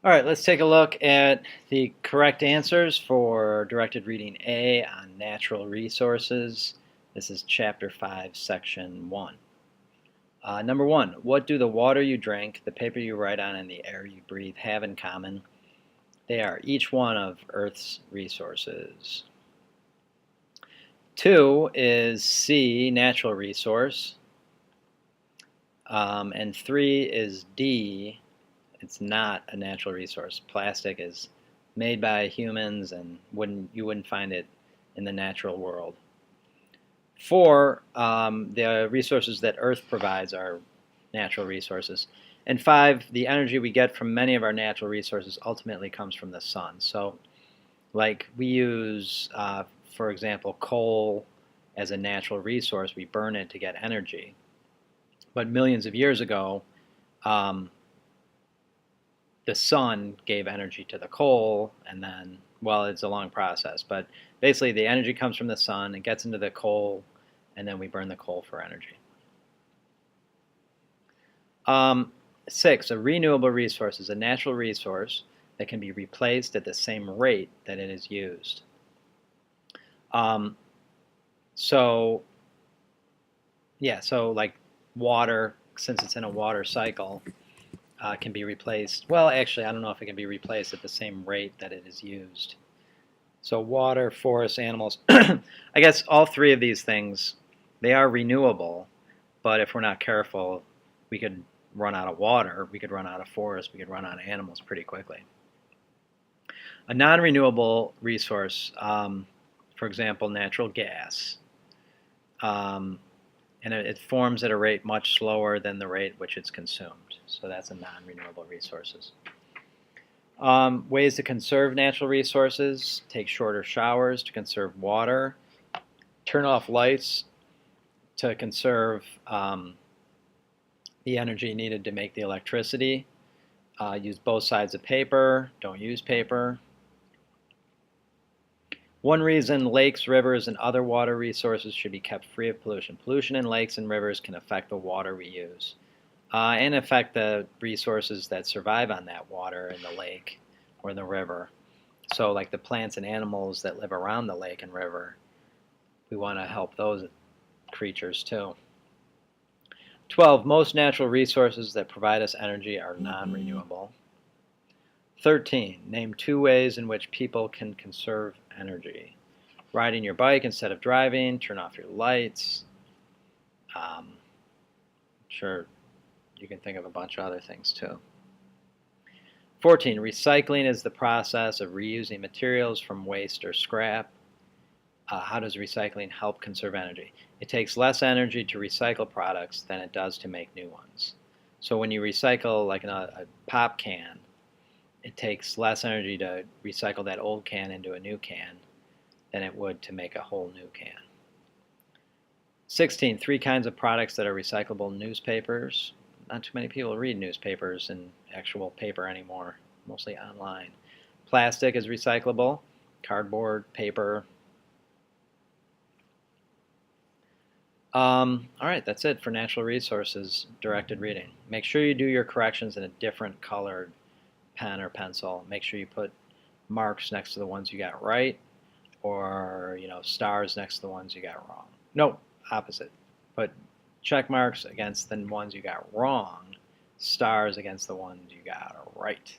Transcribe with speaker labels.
Speaker 1: All right, let's take a look at the correct answers for directed reading A on natural resources. This is Chapter 5, Section 1. Number 1, what do the water you drink, the paper you write on, and the air you breathe have in common? They are each one of Earth's resources. 2 is C, natural resource. And 3 is D, it's not a natural resource. Plastic is made by humans and you wouldn't find it in the natural world. 4, the resources that Earth provides are natural resources. And 5, the energy we get from many of our natural resources ultimately comes from the sun. So like we use, for example, coal as a natural resource. We burn it to get energy. But millions of years ago, the sun gave energy to the coal, and then, well, it's a long process, but basically the energy comes from the sun, it gets into the coal, and then we burn the coal for energy. 6, a renewable resource is a natural resource that can be replaced at the same rate that it is used. So like water, since it's in a water cycle, can be replaced. Well, actually, I don't know if it can be replaced at the same rate that it is used. So water, forests, animals. I guess all three of these things, they are renewable, but if we're not careful, we could run out of water, we could run out of forests, we could run out of animals pretty quickly. A non-renewable resource, for example, natural gas, and it forms at a rate much slower than the rate which it's consumed. So that's a non-renewable resources. Ways to conserve natural resources: take shorter showers to conserve water, turn off lights to conserve the energy needed to make the electricity, use both sides of paper, don't use paper. One reason lakes, rivers, and other water resources should be kept free of pollution. Pollution in lakes and rivers can affect the water we use and affect the resources that survive on that water in the lake or the river. So like the plants and animals that live around the lake and river, we want to help those creatures too. 12, most natural resources that provide us energy are non-renewable. 13, name 2 ways in which people can conserve energy. Riding your bike instead of driving, turn off your lights. Sure, you can think of a bunch of other things too. 14, recycling is the process of reusing materials from waste or scrap. How does recycling help conserve energy? It takes less energy to recycle products than it does to make new ones. So when you recycle like a pop can, it takes less energy to recycle that old can into a new can than it would to make a whole new can. 16, 3 kinds of products that are recyclable: newspapers. Not too many people read newspapers in actual paper anymore, mostly online. Plastic is recyclable, cardboard, paper. All right, that's it for natural resources directed reading. Make sure you do your corrections in a different colored pen or pencil. Make sure you put marks next to the ones you got right, or stars next to the ones you got wrong. No, opposite. Put check marks against the ones you got wrong, stars against the ones you got right.